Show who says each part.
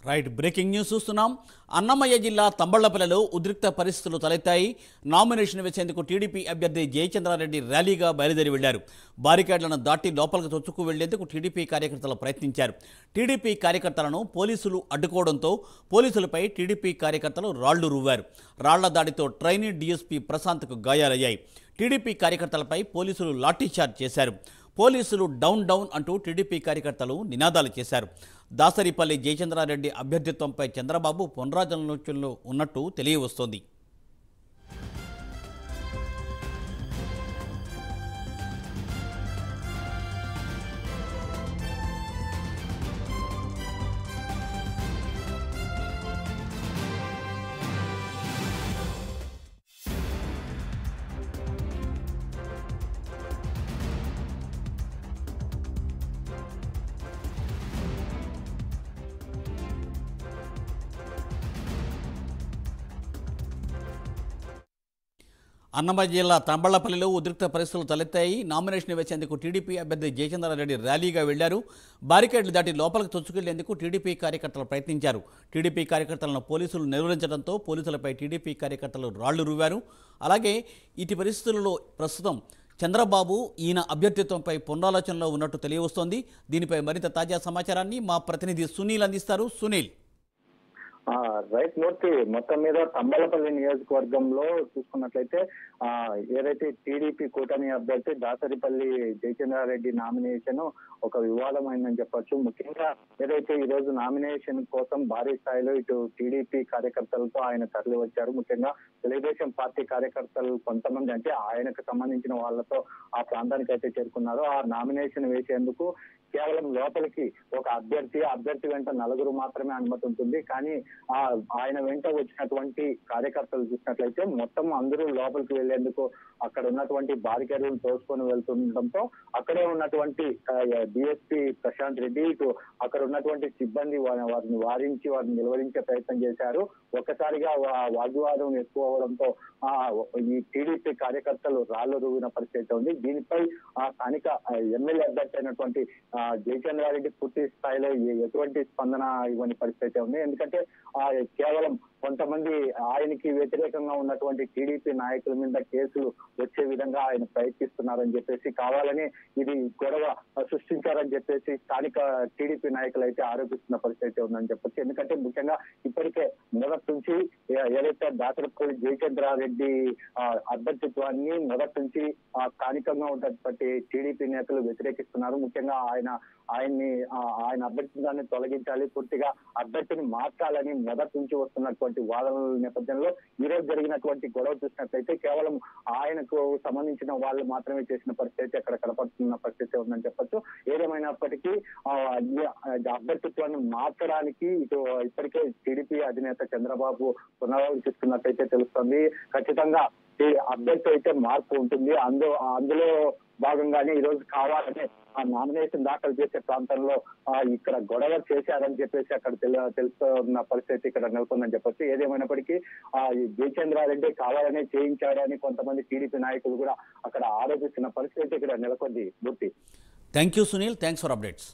Speaker 1: Right breaking news చూస్తున్నాం. అన్నమయ్య జిల్లా తంబళ్లపల్లిలో ఉద్రిక్త పరిస్థితులు తలెత్తాయి. నామినేషన్ వేసేందుకు టీడీపీ అభ్యర్థి జయచంద్రారెడ్డి ర్యాలీగా బయలుదేరి వెళ్లారు. బారికేడ్లను దాటి లోపలికి చొచ్చుకు వెళ్లేందుకు టీడీపీ కార్యకర్తలు ప్రయత్నించారు. టీడీపీ కార్యకర్తలను పోలీసులు అడ్డుకోవడంతో పోలీసులపై టీడీపీ కార్యకర్తలు రాళ్లు రువ్వారు. రాళ్ల దాడితో ట్రైనీ డీఎస్పీ ప్రశాంత్కు గాయాలయ్యాయి. టీడీపీ కార్యకర్తలపై పోలీసులు లాఠీచార్జ్ చేశారు. పోలీసులు డౌన్ డౌన్ అంటూ టీడీపీ కార్యకర్తలు నినాదాలు చేశారు. దాసరిపల్లి జయచంద్రారెడ్డి అభ్యర్థిత్వంపై చంద్రబాబు పునరాలోచనలో ఉన్నట్టు తెలియవస్తోంది. అన్నమయ్య జిల్లా తంబళ్లపల్లిలో ఉద్రిక్త పరిస్థితులు తలెత్తాయి. నామినేషన్ వేసేందుకు టీడీపీ అభ్యర్థి జయచంద్రారెడ్డి ర్యాలీగా వెళ్లారు. బారికేడ్లు దాటి లోపలికి చొచ్చుకెళ్లేందుకు టీడీపీ కార్యకర్తలు ప్రయత్నించారు. టీడీపీ కార్యకర్తలను పోలీసులు నిర్వహించడంతో పోలీసులపై టీడీపీ కార్యకర్తలు రాళ్లు రువ్వారు. అలాగే ఇటు పరిస్థితులలో ప్రస్తుతం చంద్రబాబు ఈయన అభ్యర్థిత్వంపై పునరాలోచనలో ఉన్నట్టు తెలియవస్తోంది. దీనిపై మరింత తాజా సమాచారాన్ని మా ప్రతినిధి సునీల్ అందిస్తారు. సునీల్.
Speaker 2: రైట్ మూర్తి, మొత్తం మీద తంబళ్లపల్లి నియోజకవర్గంలో చూసుకున్నట్లయితే ఏదైతే టీడీపీ కూటమి అభ్యర్థి దాసరిపల్లి జయచంద్రారెడ్డి నామినేషన్ ఒక వివాదమైందని చెప్పొచ్చు. ముఖ్యంగా ఏదైతే ఈ రోజు నామినేషన్ కోసం భారీ స్థాయిలో ఇటు టీడీపీ కార్యకర్తలతో ఆయన తరలి వచ్చారు. ముఖ్యంగా తెలుగుదేశం పార్టీ కార్యకర్తలు కొంతమంది, అంటే ఆయనకు సంబంధించిన వాళ్ళతో ఆ ప్రాంతానికి అయితే చేరుకున్నారు. ఆ నామినేషన్ వేసేందుకు కేవలం లోపలికి ఒక అభ్యర్థి వెంట 4 మాత్రమే అనుమతి ఉంటుంది. కానీ ఆయన వెంట వచ్చినటువంటి కార్యకర్తలు చూసినట్లయితే మొత్తం అందరూ లోపలికి వెళ్లేందుకు అక్కడ ఉన్నటువంటి బారికేడ్లను తోసుకొని వెళ్తుండటంతో అక్కడే ఉన్నటువంటి డిఎస్పీ ప్రశాంత్ రెడ్డి ఇటు అక్కడ ఉన్నటువంటి సిబ్బంది వారిని వారించి వారిని నిలువరించే ప్రయత్నం చేశారు. ఒక్కసారిగా వాగ్వాదం ఎక్కువ అవడంతో ఈ టీడీపీ కార్యకర్తలు రాళ్లు రువ్విన పరిస్థితి ఉంది. దీనిపై స్థానిక ఎమ్మెల్యే అభ్యర్థి అయినటువంటి జయచంద్రారెడ్డి పూర్తి స్థాయిలో ఎటువంటి స్పందన ఇవ్వని పరిస్థితి ఉంది. ఎందుకంటే కేవలం కొంతమంది ఆయనకి వ్యతిరేకంగా ఉన్నటువంటి టీడీపీ నాయకుల మీద కేసులు వచ్చే విధంగా ఆయన ప్రయత్నిస్తున్నారని చెప్పేసి, కావాలని ఇది గొడవ సృష్టించారని చెప్పేసి స్థానిక టీడీపీ నాయకులు అయితే ఆరోపిస్తున్న పరిస్థితి ఉందని చెప్పొచ్చు. ఎందుకంటే ముఖ్యంగా ఇప్పటికే మొదటి నుంచి ఏదైతే దాసరిపల్లి జయచంద్రారెడ్డి అభ్యర్థిత్వాన్ని మొదటి నుంచి స్థానికంగా ఉన్నటువంటి టీడీపీ నేతలు వ్యతిరేకిస్తున్నారు. ముఖ్యంగా ఆయన అభ్యర్థిత్వాన్ని తొలగించాలి, పూర్తిగా అభ్యర్థిని మార్చాలని మొదటి నుంచి వస్తున్నటువంటి వాదనల నేపథ్యంలో ఈ రోజు జరిగినటువంటి గొడవ చూసినట్లయితే కేవలం ఆయనకు సంబంధించిన వాళ్ళు మాత్రమే చేసిన పరిస్థితి అక్కడ కనపడుతున్న పరిస్థితి ఉందని చెప్పొచ్చు. ఏదేమైనప్పటికీ అభ్యర్థిత్వాన్ని మార్చడానికి ఇప్పటికే టీడీపీ అధినేత చంద్రబాబు పునరాలోచిస్తున్నట్టయితే తెలుస్తుంది. ఖచ్చితంగా అభ్యర్థి అయితే మార్పు ఉంటుంది. అందులో భాగంగానే ఈ రోజు కావాలని నామినేషన్ దాఖలు చేసే ప్రాంతంలో ఇక్కడ గొడవ చేశారని చెప్పేసి అక్కడ తెలుస్తున్న పరిస్థితి ఇక్కడ నెలకొందని చెప్పొచ్చు. ఏదేమైనప్పటికీ జయచంద్రారెడ్డి కావాలనే చేయించారని కొంతమంది టీడీపీ నాయకులు కూడా అక్కడ ఆరోపిస్తున్న పరిస్థితి ఇక్కడ నెలకొంది.
Speaker 1: Thank you Sunil, thanks for updates.